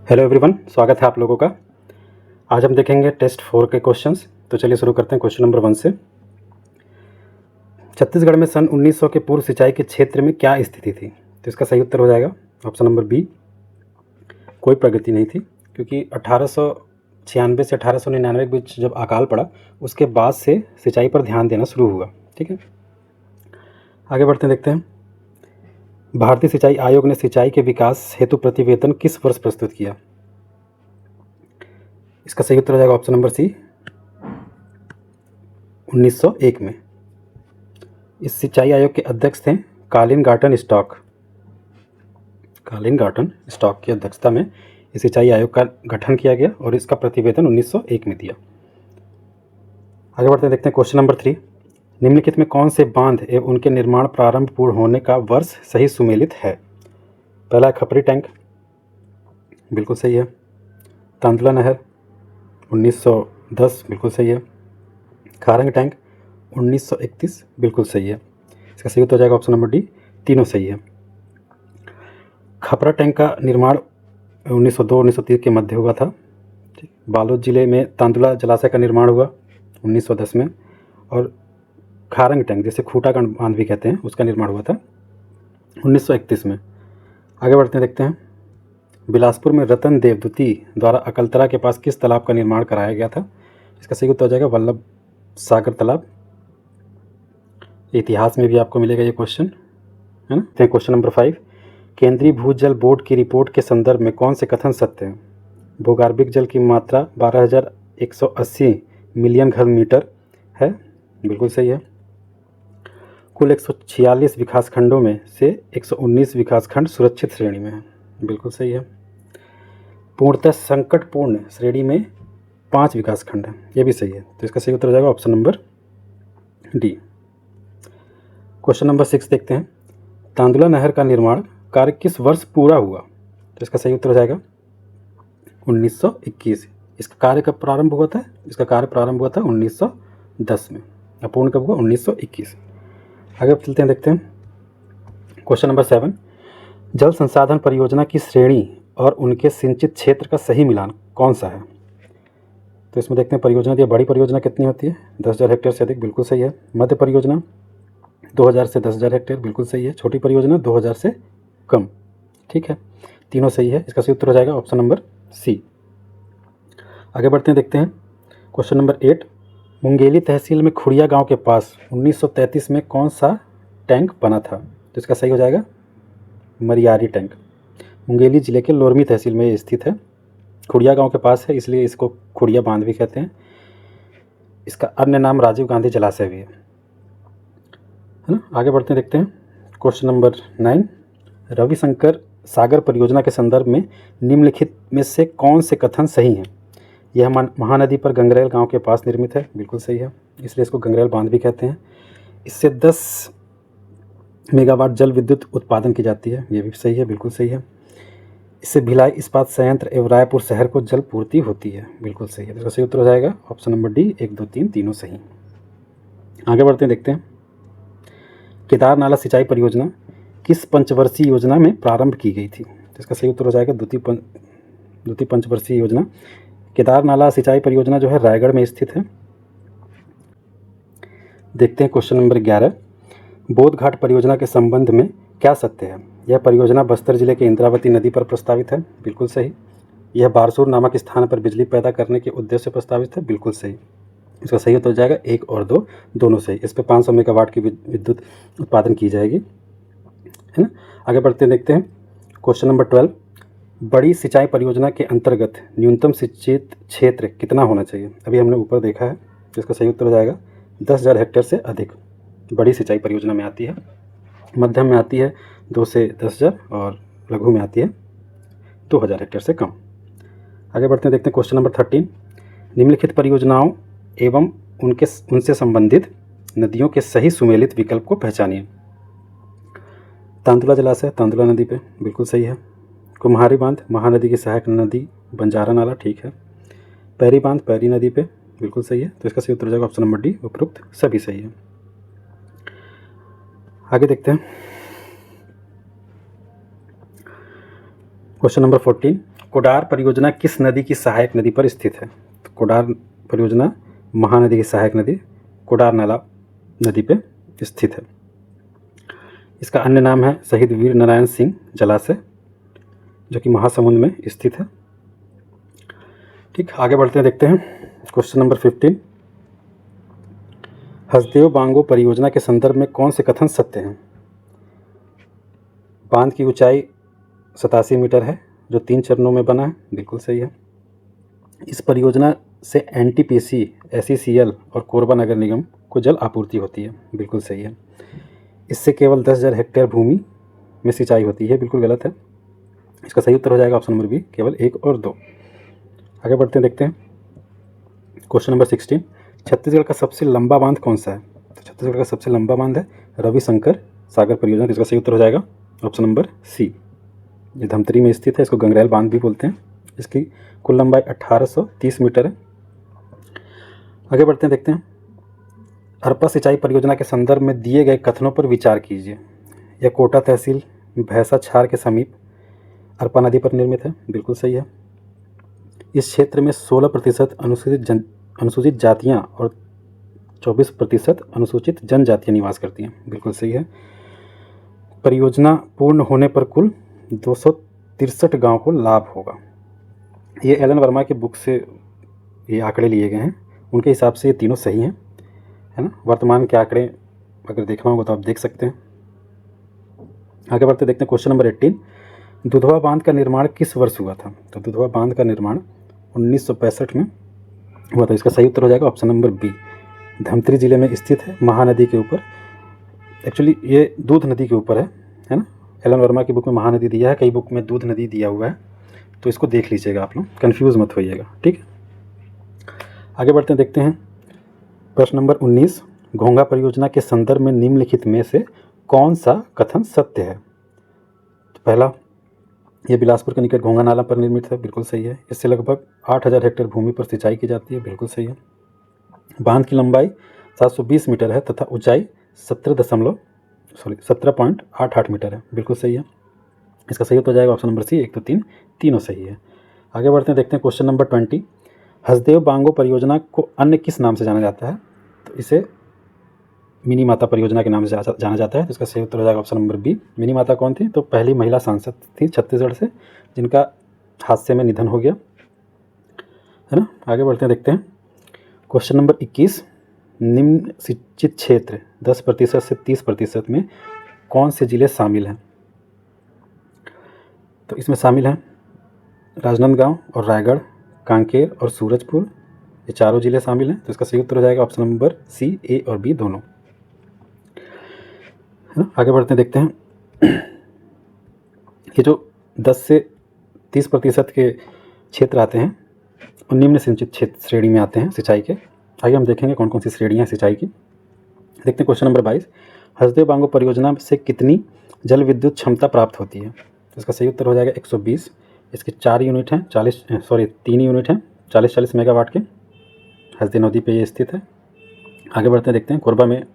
Hello everyone, स्वागत है आप लोगों का। आज हम देखेंगे टेस्ट 4 के क्वेश्चंस। तो चलिए शुरू करते हैं क्वेश्चन नंबर 1 से। छत्तीसगढ़ में सन 1900 के पूर्व सिंचाई के क्षेत्र में क्या स्थिति थी? तो इसका सही उत्तर हो जाएगा ऑप्शन नंबर बी, कोई प्रगति नहीं थी, क्योंकि 1896 से 1899 के बीच जब अकाल पड़ा उसके बाद से सिंचाई पर ध्यान देना शुरू हुआ। ठीक है, आगे बढ़ते हैं, देखते हैं। भारतीय सिंचाई आयोग ने सिंचाई के विकास हेतु प्रतिवेदन किस वर्ष प्रस्तुत किया? इसका सही उत्तर हो जाएगा ऑप्शन नंबर सी, 1901 में। इस सिंचाई आयोग के अध्यक्ष थे कालिन गार्टन स्टॉक। कालिन गार्टन स्टॉक की अध्यक्षता में इस सिंचाई आयोग का गठन किया गया और इसका प्रतिवेदन 1901 में दिया। आगे बढ़ते हैं, देखते हैं क्वेश्चन नंबर 3। निम्नलिखित में कौन से बांध एवं उनके निर्माण प्रारंभ पूर्ण होने का वर्ष सही सुमेलित है? पहला खपरी टैंक, बिल्कुल सही है। तांदुला नहर 1910, बिल्कुल सही है। खारंग टैंक 1931, बिल्कुल सही है। इसका सही उत्तर हो जाएगा ऑप्शन नंबर डी, तीनों सही है। खपरा टैंक का निर्माण 1902-1930 के मध्य हुआ था। बालोद जिले में तांदुला जलाशय का निर्माण हुआ 1910 में, और खारंग टैंक, जिसे खूटा बांध भी कहते हैं, उसका निर्माण हुआ था 1931 में। आगे बढ़ते हैं, देखते हैं। बिलासपुर में रतन देव द्वितीय द्वारा अकलतरा के पास किस तालाब का निर्माण कराया गया था? इसका सही उत्तर हो जाएगा वल्लभ सागर तालाब। इतिहास में भी आपको मिलेगा ये क्वेश्चन, है ना। Question number 5। केंद्रीय भूजल बोर्ड की रिपोर्ट के संदर्भ में कौन से कथन सत्य हैं? भूगर्भिक जल की मात्रा 12,180 मिलियन घन मीटर है, बिल्कुल सही है। कुल 146 विकासखंडों में से 119 विकासखंड सुरक्षित श्रेणी में है, बिल्कुल सही है। पूर्णतः संकटपूर्ण श्रेणी में 5 विकासखंड हैं, ये भी सही है। तो इसका सही उत्तर हो जाएगा option number D. Question number 6 देखते हैं। तांदुला नहर का निर्माण कार्य किस वर्ष पूरा हुआ? तो इसका सही उत्तर हो जाएगा 1921। इसका कार्य कब प्रारंभ हुआ था? इसका कार्य प्रारंभ हुआ था 1910 में, अपूर्ण कब हुआ? 1921। आगे चलते हैं, देखते हैं। Question number 7। जल संसाधन परियोजना की श्रेणी और उनके सिंचित क्षेत्र का सही मिलान कौन सा है? तो इसमें देखते हैं परियोजना दी। बड़ी परियोजना कितनी होती है? 10,000 हेक्टेयर से अधिक, बिल्कुल सही है। मध्य परियोजना 2,000 से 10,000 हेक्टेयर, बिल्कुल सही है। छोटी परियोजना 2,000 से कम, ठीक है। तीनों सही है। इसका सही उत्तर हो जाएगा ऑप्शन नंबर सी। आगे बढ़ते हैं, देखते हैं। Question number 8। मुंगेली तहसील में खुड़िया गांव के पास 1933 में कौन सा टैंक बना था? तो इसका सही हो जाएगा मरियारी टैंक। मुंगेली जिले के लोरमी तहसील में स्थित है, खुड़िया गांव के पास है, इसलिए इसको खुड़िया बांध भी कहते हैं। इसका अन्य नाम राजीव गांधी जलाशय भी है ना। आगे बढ़ते हैं, देखते हैं। Question number 9। रविशंकर सागर परियोजना के संदर्भ में निम्नलिखित में से कौन से कथन सही हैं? यह महानदी पर गंगरेल गांव के पास निर्मित है, बिल्कुल सही है, इसलिए इसको गंगरेल बांध भी कहते हैं। इससे 10 मेगावाट जल विद्युत उत्पादन की जाती है, ये भी सही है, बिल्कुल सही है। इससे भिलाई इस्पात संयंत्र एवं रायपुर शहर को जल पूर्ति होती है, बिल्कुल सही है। इसका सही उत्तर हो जाएगा ऑप्शन नंबर डी, 1, 2, 3 तीनों सही। आगे बढ़ते हैं, देखते हैं। केदार नाला सिंचाई परियोजना किस पंचवर्षीय योजना में प्रारंभ की गई थी? तो इसका सही उत्तर हो जाएगा द्वितीय पंचवर्षीय योजना। केदार नाला सिंचाई परियोजना जो है रायगढ़ में स्थित है। देखते हैं क्वेश्चन नंबर 11। बोध घाट परियोजना के संबंध में क्या सत्य है? यह परियोजना बस्तर जिले के इंद्रावती नदी पर प्रस्तावित है, बिल्कुल सही। यह बारसूर नामक स्थान पर बिजली पैदा करने के उद्देश्य से प्रस्तावित है, बिल्कुल सही। इसका सही उत्तर हो जाएगा 1 और 2 दोनों सही। इस पर 500 मेगावाट की विद्युत उत्पादन की जाएगी, है ना। आगे बढ़ते देखते हैं। Question number 12। बड़ी सिंचाई परियोजना के अंतर्गत न्यूनतम सिंचित क्षेत्र कितना होना चाहिए? अभी हमने ऊपर देखा है, इसका सही उत्तर हो जाएगा 10,000 हेक्टेयर से अधिक बड़ी सिंचाई परियोजना में आती है। मध्यम में आती है 2 से 10,000 और लघु में आती है 2,000 हेक्टेयर से कम। आगे बढ़ते हैं, देखते हैं। Question number 13। निम्नलिखित परियोजनाओं एवं उनसे संबंधित नदियों के सही सुमेलित विकल्प को पहचानिए। तांदुला जलाशय तांदुला नदी पे, बिल्कुल सही है। कुम्हारी बांध महानदी की सहायक नदी बंजारा नाला, ठीक है। पैरी बांध पैरी नदी पे, बिल्कुल सही है। तो इसका सही उत्तर हो जाएगा ऑप्शन नंबर डी, उपरोक्त सभी सही है। आगे देखते हैं। Question number 14। कोडार परियोजना किस नदी की सहायक नदी पर स्थित है? तो कोडार परियोजना महानदी की सहायक नदी कोडार नाला नदी पे स्थित है। इसका अन्य नाम है शहीद वीर नारायण सिंह जलाशय, जो कि महासमुंद में स्थित है। ठीक, आगे बढ़ते हैं, देखते हैं क्वेश्चन नंबर 15। हसदेव बांगो परियोजना के संदर्भ में कौन से कथन सत्य हैं? बांध की ऊंचाई 87 मीटर है, जो 3 चरणों में बना है, बिल्कुल सही है। इस परियोजना से एनटीपीसी, एसईसीएल और कोरबा नगर निगम को जल आपूर्ति होती है, बिल्कुल सही है। इससे केवल 10,000 हेक्टेयर भूमि में सिंचाई होती है, बिल्कुल गलत है। इसका सही उत्तर हो जाएगा ऑप्शन नंबर बी, केवल 1 और 2। आगे बढ़ते हैं, देखते हैं क्वेश्चन नंबर 16। छत्तीसगढ़ का सबसे लंबा बांध कौन सा है? तो छत्तीसगढ़ का सबसे लंबा बांध है रविशंकर सागर परियोजना। तो इसका सही उत्तर हो जाएगा ऑप्शन नंबर सी। ये धमतरी में स्थित है, इसको गंगरेल बांध भी बोलते हैं। इसकी कुल लंबाई 1830 मीटर है। आगे बढ़ते हैं, देखते हैं अरपा सिंचाई परियोजना के संदर्भ में दिए गए कथनों पर विचार कीजिए। यह कोटा तहसील भैंसा छार के समीप अरपा नदी पर निर्मित है, बिल्कुल सही है। इस क्षेत्र में 16% अनुसूचित जातियाँ और 24% अनुसूचित जनजातियाँ निवास करती हैं, बिल्कुल सही है। परियोजना पूर्ण होने पर कुल 263 गांव को लाभ होगा। ये एलन वर्मा की बुक से ये आंकड़े लिए गए हैं, उनके हिसाब से ये तीनों सही हैं, है ना। वर्तमान के आंकड़े अगर देखना होगा तो आप देख सकते हैं। आगे बढ़ते देखते हैं क्वेश्चन नंबर 18। दुधवा बांध का निर्माण किस वर्ष हुआ था? तो दुधवा बांध का निर्माण 1965 में हुआ था। इसका सही उत्तर हो जाएगा ऑप्शन नंबर बी। धमतरी जिले में स्थित है, महानदी के ऊपर। एक्चुअली ये दूध नदी के ऊपर है ना। एलन वर्मा की बुक में महानदी दिया है, कई बुक में दूध नदी दिया हुआ है, तो इसको देख लीजिएगा, आप लोग कन्फ्यूज़ मत होइएगा, ठीक है। आगे बढ़ते हैं, देखते हैं प्रश्न नंबर 19। घोंघा परियोजना के संदर्भ में निम्नलिखित में से कौन सा कथन सत्य है? तो पहला, ये बिलासपुर के निकट घोंघा नाला पर निर्मित है, बिल्कुल सही है। इससे लगभग 8000 हेक्टेयर भूमि पर सिंचाई की जाती है, बिल्कुल सही है। बांध की लंबाई 720 मीटर है तथा ऊंचाई 17.88 मीटर है, बिल्कुल सही है। इसका सही उत्तर हो जाएगा ऑप्शन नंबर सी। 1 तो 3 तीनों सही है। आगे बढ़ते हैं, देखते हैं क्वेश्चन नंबर 20। हसदेव बांगो परियोजना को अन्य किस नाम से जाना जाता है? तो इसे मिनी माता परियोजना के नाम से जाना जाता है। तो इसका सही उत्तर हो जाएगा ऑप्शन नंबर बी। मिनी माता कौन थी? तो पहली महिला सांसद थी छत्तीसगढ़ से, जिनका हादसे में निधन हो गया, है ना। आगे बढ़ते हैं, देखते हैं क्वेश्चन नंबर 21। निम्न सिंचित क्षेत्र 10% से 30% में कौन से जिले शामिल हैं? तो इसमें शामिल हैं राजनांदगांव और रायगढ़, कांकेर और सूरजपुर, ये चारों जिले शामिल हैं। तो इसका सही उत्तर हो जाएगा ऑप्शन नंबर सी, ए और बी दोनों, है ना। आगे बढ़ते हैं, देखते हैं ये जो 10 से 30% के क्षेत्र आते हैं और निम्न सिंचित क्षेत्र श्रेणी में आते हैं सिंचाई के। आगे हम देखेंगे कौन कौन सी श्रेणियाँ हैं सिंचाई की। देखते हैं क्वेश्चन नंबर 22। हसदेव बांगो परियोजना से कितनी जल विद्युत क्षमता प्राप्त होती है? तो इसका सही उत्तर हो जाएगा 120। इसके 3 यूनिट हैं 40 मेगावाट के। हसदेव नदी पे ये स्थित है। आगे बढ़ते हैं, देखते हैं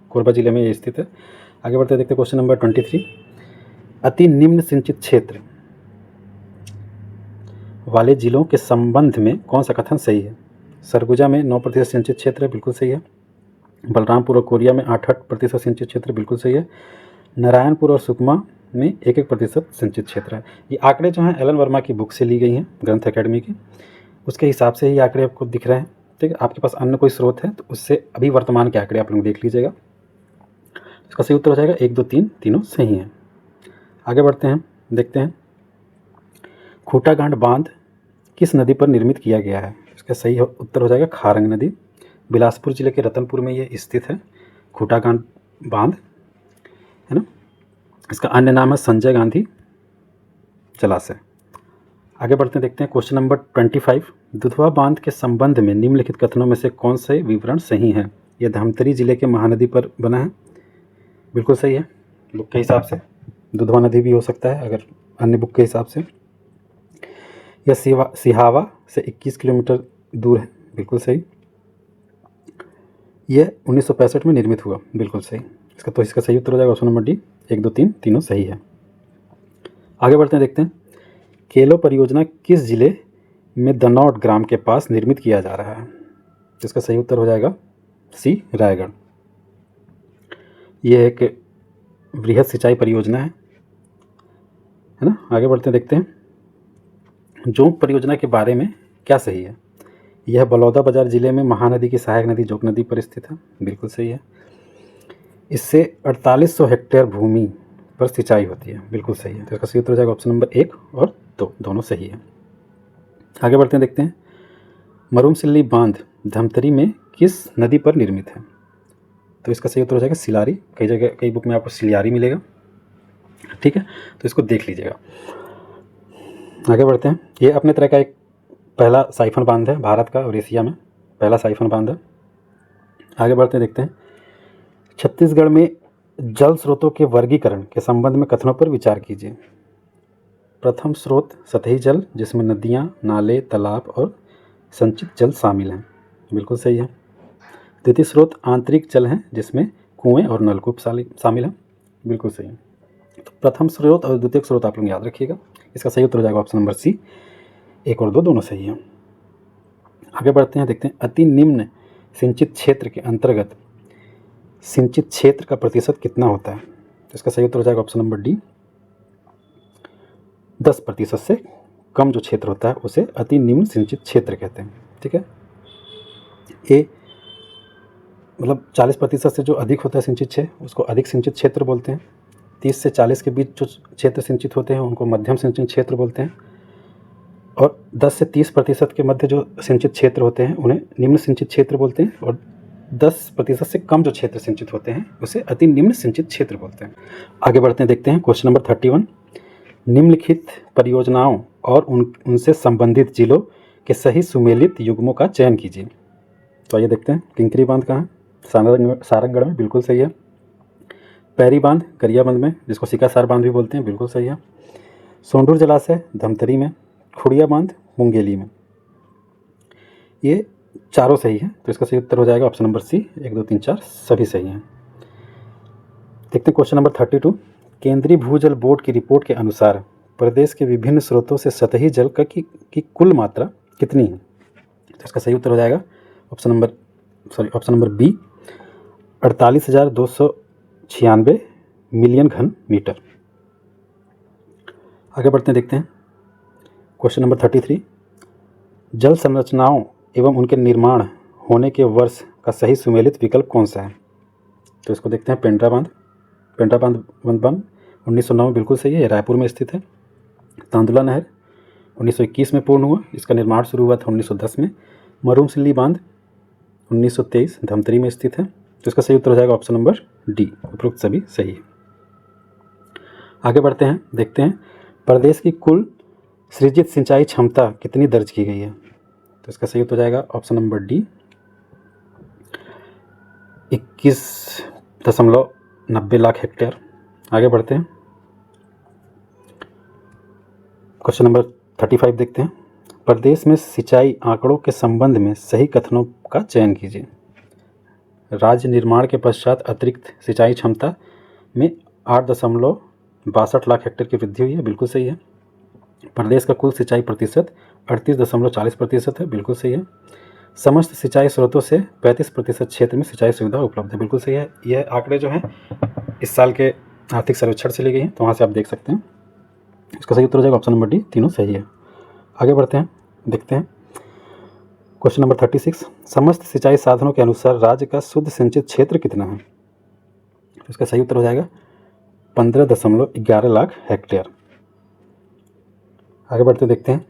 कोरबा जिले में ये स्थित है। आगे बढ़ते हैं, देखते हैं क्वेश्चन नंबर 23। अति निम्न सिंचित क्षेत्र वाले जिलों के संबंध में कौन सा कथन सही है? सरगुजा में 9% सिंचित क्षेत्र है, बिल्कुल सही है। बलरामपुर और कोरिया में 8% सिंचित क्षेत्र, बिल्कुल सही है। नारायणपुर और सुकमा में 1% सिंचित क्षेत्र है। ये आंकड़े जो हैं एलन वर्मा की बुक से ली गई हैं, ग्रंथ अकेडमी की, उसके हिसाब से ही आंकड़े आपको दिख रहे हैं, ठीक है। आपके पास अन्य कोई स्रोत है तो उससे अभी वर्तमान के आंकड़े आप लोग देख लीजिएगा। इसका सही उत्तर हो जाएगा 1, 2, 3 तीनों सही हैं। आगे बढ़ते हैं, देखते हैं खूटागांड बांध किस नदी पर निर्मित किया गया है? इसका सही उत्तर हो जाएगा खारंग नदी। बिलासपुर जिले के रतनपुर में ये स्थित है खूटागांड बांध, है ना। इसका अन्य नाम है संजय गांधी जलाशय। आगे बढ़ते हैं, देखते हैं क्वेश्चन नंबर 25। दुधवा बांध के संबंध में निम्नलिखित कथनों में से कौन से विवरण सही हैं? यह धमतरी जिले के महानदी पर बना है, बिल्कुल सही है। बुक के हिसाब से दुधवा नदी भी हो सकता है अगर अन्य बुक के हिसाब से। यह सिहावा से 21 किलोमीटर दूर है, बिल्कुल सही। यह 1965 में निर्मित हुआ, बिल्कुल सही। इसका सही उत्तर हो जाएगा ऑप्शन नंबर डी। 1, 2, 3 तीनों सही है। आगे बढ़ते हैं, देखते हैं केलो परियोजना किस जिले में दनौट ग्राम के पास निर्मित किया जा रहा है? तो इसका सही उत्तर हो जाएगा सी, रायगढ़। यह एक वृहद सिंचाई परियोजना है ना। आगे बढ़ते देखते हैं जोंक परियोजना के बारे में क्या सही है? यह बलौदाबाजार जिले में महानदी की सहायक नदी जोंक नदी पर स्थित है, बिल्कुल सही है। इससे 4800 हेक्टेयर भूमि पर सिंचाई होती है, बिल्कुल सही है। तो इसका सही उत्तर हो जाएगा ऑप्शन नंबर 1 और 2, दोनों सही है। आगे बढ़ते हैं देखते हैं मरूमसिल्ली बांध धमतरी में किस नदी पर निर्मित है? तो इसका सही उत्तर हो जाएगा सिलारी। कई जगह कई बुक में आपको सिलियारी मिलेगा, ठीक है, तो इसको देख लीजिएगा। आगे बढ़ते हैं। ये अपने तरह का एक पहला साइफन बांध है भारत का और एशिया में पहला साइफन बांध है। आगे बढ़ते हैं देखते हैं छत्तीसगढ़ में जल स्रोतों के वर्गीकरण के संबंध में कथनों पर विचार कीजिए। प्रथम स्रोत सतही जल, जिसमें नदियाँ, नाले, तालाब और संचित जल शामिल हैं, बिल्कुल सही है। द्वितीय स्रोत आंतरिक जल हैं, जिसमें कुएं और नलकूप शामिल हैं, बिल्कुल सही है। तो प्रथम स्रोत और द्वितीय स्रोत आप लोग याद रखिएगा। इसका सही उत्तर हो जाएगा ऑप्शन नंबर सी, 1 और 2 दोनों सही हैं। आगे बढ़ते हैं देखते हैं अति निम्न सिंचित क्षेत्र के अंतर्गत सिंचित क्षेत्र का प्रतिशत कितना होता है? तो इसका सही उत्तर हो जाएगा ऑप्शन नंबर डी, 10% से कम जो क्षेत्र होता है उसे अति निम्न सिंचित क्षेत्र कहते हैं, ठीक है। ए मतलब 40% से जो अधिक होता है सिंचित क्षेत्र उसको अधिक सिंचित क्षेत्र बोलते हैं। 30 से 40 के बीच जो क्षेत्र सिंचित होते हैं उनको मध्यम सिंचित क्षेत्र बोलते हैं, और 10 से 30% के मध्य जो सिंचित क्षेत्र होते हैं उन्हें निम्न सिंचित क्षेत्र बोलते हैं, और 10% से कम जो क्षेत्र सिंचित होते हैं उसे अति निम्न सिंचित क्षेत्र बोलते हैं। आगे बढ़ते हैं देखते हैं क्वेश्चन नंबर 31। निम्नलिखित परियोजनाओं और उनसे संबंधित जिलों के सही सुमेलित युग्मों का चयन कीजिए। तो आइए देखते हैं किंकरी बांध कहाँ है? सारंगगढ़ में, बिल्कुल सही है। पैरी बांध गरियाबंद में, जिसको सिकासार बांध भी बोलते हैं, बिल्कुल सही है। सोंडूर जलाशय धमतरी में, खुड़िया बांध मुंगेली में। ये चारों सही है, तो इसका सही उत्तर हो जाएगा ऑप्शन नंबर सी, 1 2 3 4 सभी सही हैं। देखते हैं क्वेश्चन नंबर 32। केंद्रीय भूजल बोर्ड की रिपोर्ट के अनुसार प्रदेश के विभिन्न स्रोतों से सतही जल की कुल मात्रा कितनी है? तो इसका सही उत्तर हो जाएगा ऑप्शन नंबर बी, 48,296 मिलियन घन मीटर। आगे बढ़ते हैं देखते हैं क्वेश्चन नंबर 33। जल संरचनाओं एवं उनके निर्माण होने के वर्ष का सही सुमेलित विकल्प कौन सा है? तो इसको देखते हैं पेंड्रा बांध 1909 में, बिल्कुल सही है, रायपुर में स्थित है। तांदुला नहर 1921 में पूर्ण हुआ, इसका निर्माण शुरू हुआ था 1910 में। मरूमसिल्ली बांध 1923 धमतरी में स्थित है, तो इसका सही उत्तर हो जाएगा ऑप्शन नंबर डी, उपरोक्त सभी सही है। आगे बढ़ते हैं देखते हैं प्रदेश की कुल सृजित सिंचाई क्षमता कितनी दर्ज की गई है? तो इसका सही उत्तर हो जाएगा option number D, 21.90 lakh hectare. आगे बढ़ते हैं क्वेश्चन नंबर 35 देखते हैं प्रदेश में सिंचाई आंकड़ों के संबंध में सही कथनों का चयन कीजिए। राज्य निर्माण के पश्चात अतिरिक्त सिंचाई क्षमता में 8.62 लाख हेक्टेयर की वृद्धि हुई है, बिल्कुल सही है। प्रदेश का कुल सिंचाई प्रतिशत 38.40% है, बिल्कुल सही है। समस्त सिंचाई स्रोतों से 35% क्षेत्र में सिंचाई सुविधा उपलब्ध है, बिल्कुल सही है। यह आंकड़े जो हैं इस साल के आर्थिक सर्वेक्षण से ली गई हैं, तो वहाँ से आप देख सकते हैं। इसका सही उत्तर हो जाएगा ऑप्शन नंबर डी, तीनों सही है। आगे बढ़ते हैं देखते हैं क्वेश्चन नंबर 36। समस्त सिंचाई साधनों के अनुसार राज्य का शुद्ध सिंचित क्षेत्र कितना है? तो इसका सही उत्तर हो जाएगा 15.11 लाख हेक्टेयर। आगे बढ़ते देखते हैं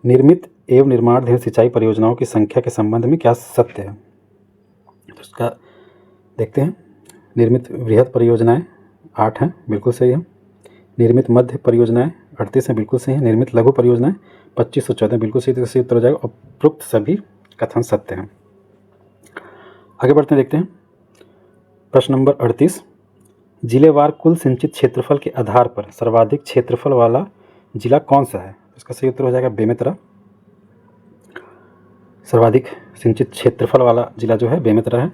निर्मित एवं निर्माणाधीन सिंचाई परियोजनाओं की संख्या के संबंध में क्या सत्य है? तो इसका देखते हैं। निर्मित वृहद परियोजनाएं 8 हैं, बिल्कुल सही है। निर्मित मध्य परियोजनाएं 38 हैं, बिल्कुल सही है। निर्मित लघु परियोजनाएं 2514, बिल्कुल सही। तो सही उत्तर हो जाएगा उपरोक्त सभी कथन सत्य हैं। आगे बढ़ते हैं देखते हैं प्रश्न नंबर 38। जिलेवार कुल सिंचित क्षेत्रफल के आधार पर सर्वाधिक क्षेत्रफल वाला जिला कौन सा है? इसका सही उत्तर हो जाएगा बेमेतरा। सर्वाधिक सिंचित क्षेत्रफल वाला जिला जो है बेमेतरा है।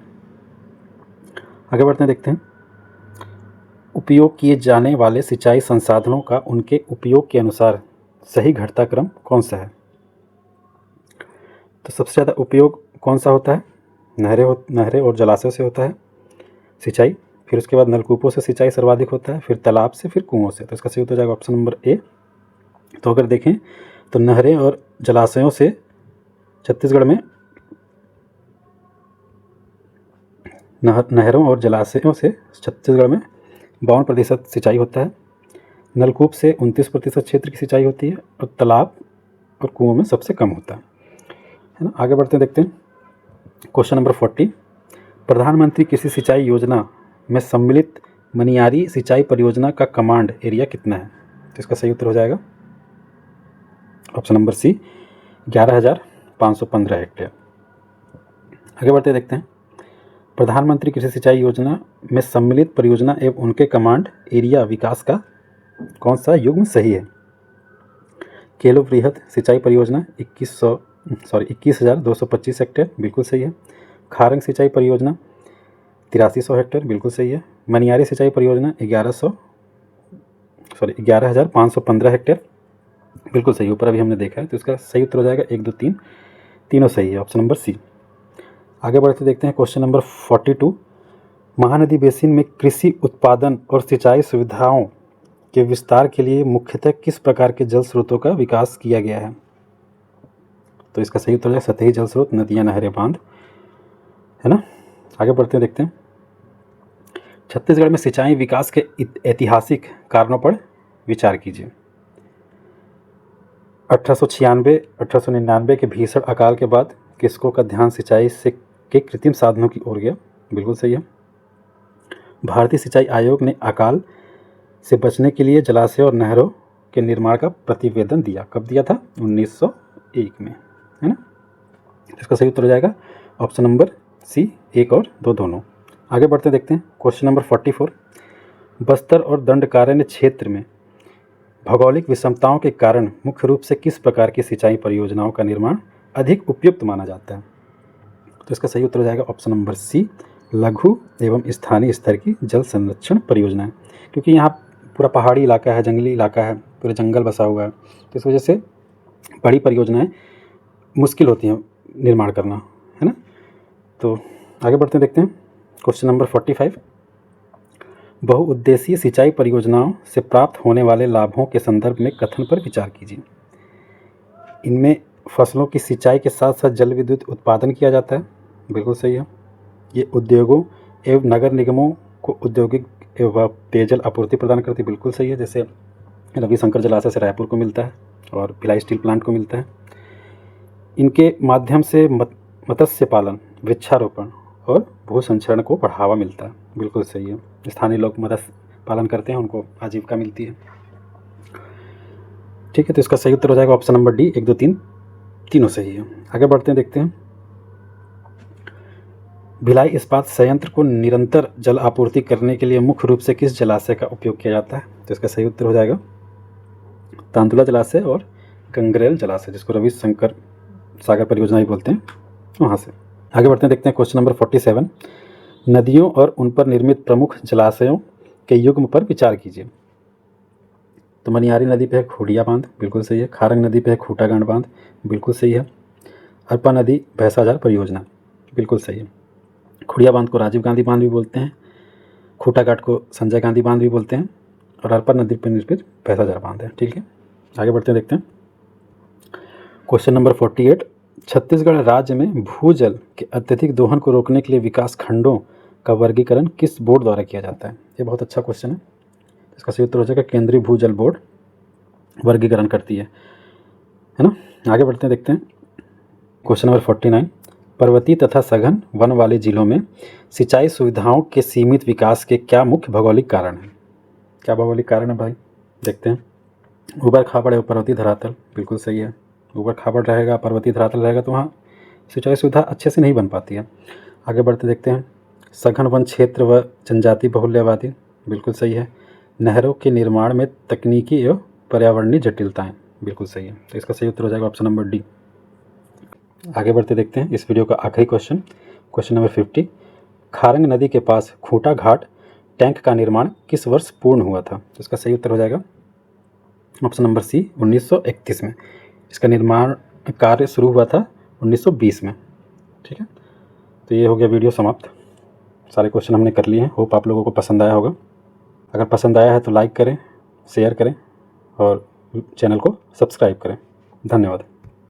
आगे बढ़ते हैं देखते हैं उपयोग किए जाने वाले सिंचाई संसाधनों का उनके उपयोग के अनुसार सही घटता क्रम कौन सा है? तो सबसे ज़्यादा उपयोग कौन सा होता है? नहरें और जलाशयों से होता है सिंचाई, फिर उसके बाद नलकूपों से सिंचाई सर्वाधिक होता है, फिर तालाब से, फिर कुओं से। तो इसका सही उत्तर हो जाएगा ऑप्शन नंबर ए। तो अगर देखें तो नहरें और जलाशयों से छत्तीसगढ़ में नहरों और जलाशयों से छत्तीसगढ़ में 52% सिंचाई होता है, नलकूप से 29% क्षेत्र की सिंचाई होती है, और तालाब और कुओं में सबसे कम होता है ना। आगे बढ़ते देखते हैं क्वेश्चन नंबर 40। प्रधानमंत्री कृषि सिंचाई योजना में सम्मिलित मनियारी सिंचाई परियोजना का कमांड एरिया कितना है? तो इसका सही उत्तर हो जाएगा ऑप्शन नंबर सी, 11,515 हेक्टेयर। आगे बढ़ते देखते हैं प्रधानमंत्री कृषि सिंचाई योजना में सम्मिलित परियोजना एवं उनके कमांड एरिया विकास का कौन सा युग्म सही है? केलो वृहद सिंचाई परियोजना 21,225 हेक्टेयर, बिल्कुल सही है। खारंग सिंचाई परियोजना 8300 हेक्टेयर, बिल्कुल सही है। मनियारी सिंचाई परियोजना 11,515 हेक्टेयर, बिल्कुल सही। ऊपर अभी हमने देखा है, तो इसका सही उत्तर हो जाएगा 1, 2, 3 तीनों सही है, ऑप्शन नंबर सी। आगे बढ़ते देखते हैं क्वेश्चन नंबर 42। महानदी बेसिन में कृषि उत्पादन और सिंचाई सुविधाओं के विस्तार के लिए मुख्यतः किस प्रकार के जल स्रोतों का विकास किया गया है? तो इसका सही उत्तर है सतही जल स्रोत, नदियाँ, नहरें, बांध, है ना। आगे बढ़ते देखते हैं छत्तीसगढ़ में सिंचाई विकास के ऐतिहासिक कारणों पर विचार कीजिए। 1896-1899 के भीषण अकाल के बाद किसकों का ध्यान सिंचाई से के कृत्रिम साधनों की ओर गया? बिल्कुल सही है। भारतीय सिंचाई आयोग ने अकाल से बचने के लिए जलाशय और नहरों के निर्माण का प्रतिवेदन दिया। कब दिया था? 1901 में, है ना। इसका सही उत्तर हो जाएगा ऑप्शन नंबर सी, 1 और 2 दोनों। आगे बढ़ते देखते हैं क्वेश्चन नंबर 44। बस्तर और दंडकारण्य क्षेत्र में भौगोलिक विषमताओं के कारण मुख्य रूप से किस प्रकार की सिंचाई परियोजनाओं का निर्माण अधिक उपयुक्त माना जाता है? तो इसका सही उत्तर हो जाएगा ऑप्शन नंबर सी, लघु एवं स्थानीय स्तर की जल संरक्षण परियोजनाएं। क्योंकि यहाँ पूरा पहाड़ी इलाका है, जंगली इलाका है, पूरे जंगल बसा हुआ है, तो इस वजह से बड़ी परियोजनाएं मुश्किल होती हैं निर्माण करना, है ना। तो आगे बढ़ते देखते हैं क्वेश्चन नंबर 45। बहुउद्देशीय सिंचाई परियोजनाओं से प्राप्त होने वाले लाभों के संदर्भ में कथन पर विचार कीजिए। इनमें फसलों की सिंचाई के साथ साथ जल विद्युत उत्पादन किया जाता है, बिल्कुल सही है। ये उद्योगों एवं नगर निगमों को औद्योगिक एवं पेयजल आपूर्ति प्रदान करती, बिल्कुल सही है। जैसे रविशंकर जलाशय से रायपुर को मिलता है और भिलाई स्टील प्लांट को मिलता है। इनके माध्यम से मत्स्य पालन, वृक्षारोपण और भू संचरण को बढ़ावा मिलता है, बिल्कुल सही है। स्थानीय लोग मत्स्य पालन करते हैं, उनको आजीविका मिलती है, ठीक है। तो इसका सही उत्तर हो जाएगा ऑप्शन नंबर डी, 1, 2, 3 तीनों सही है। आगे बढ़ते हैं देखते हैं भिलाई इस्पात संयंत्र को निरंतर जल आपूर्ति करने के लिए मुख्य रूप से किस जलाशय का उपयोग किया जाता है? तो इसका सही उत्तर हो जाएगा तांदुला जलाशय और गंगरेल जलाशय, जिसको रविशंकर सागर परियोजना भी बोलते हैं, वहाँ से। आगे बढ़ते हैं देखते हैं क्वेश्चन नंबर 47। नदियों और उन पर निर्मित प्रमुख जलाशयों के युग्म पर विचार कीजिए। तो मनियारी नदी पे है खोडिया बांध, बिल्कुल सही है। खारंग नदी पे है खूटागांड बांध, बिल्कुल सही है। अरपा नदी भैंसाझार परियोजना, बिल्कुल सही है। खोडिया बांध को राजीव गांधी बांध भी बोलते हैं, खूटाघाट को संजय गांधी बांध भी बोलते हैं, और अरपा नदी पर निर्मित भैंसाझार बांध है, ठीक है। आगे बढ़ते हैं देखते हैं क्वेश्चन नंबर 48। छत्तीसगढ़ राज्य में भूजल के अत्यधिक दोहन को रोकने के लिए विकास खंडों का वर्गीकरण किस बोर्ड द्वारा किया जाता है? ये बहुत अच्छा क्वेश्चन है। इसका सही उत्तर हो जाएगा केंद्रीय भूजल बोर्ड वर्गीकरण करती है ना। आगे बढ़ते हैं देखते हैं क्वेश्चन नंबर 49। पर्वतीय तथा सघन वन वाले जिलों में सिंचाई सुविधाओं के सीमित विकास के क्या मुख्य भौगोलिक कारण हैं? क्या भौगोलिक कारण है भाई? देखते हैं। ऊबड़ खाबड़ एवं पर्वतीय धरातल, बिल्कुल सही है। ऊबड़ खाबड़ रहेगा, पर्वतीय धरातल रहेगा तो वहाँ सिंचाई सुविधा अच्छे से नहीं बन पाती है। आगे बढ़ते देखते हैं सघन वन क्षेत्र व जनजाति बहुल्य आबादी, बिल्कुल सही है। नहरों के निर्माण में तकनीकी एवं पर्यावरणीय जटिलताएं, बिल्कुल सही है। तो इसका सही उत्तर हो जाएगा ऑप्शन नंबर डी। आगे बढ़ते देखते हैं इस वीडियो का आखिरी क्वेश्चन, क्वेश्चन नंबर 50। खारंग नदी के पास खूटा घाट टैंक का निर्माण किस वर्ष पूर्ण हुआ था? तो इसका सही उत्तर हो जाएगा ऑप्शन नंबर सी 1931 में। इसका निर्माण कार्य शुरू हुआ था 1920 में। ठीक है, तो ये हो गया वीडियो समाप्त। सारे क्वेश्चन हमने कर लिए हैं। होप आप लोगों को पसंद आया होगा। अगर पसंद आया है तो लाइक करें, शेयर करें और चैनल को सब्सक्राइब करें। धन्यवाद।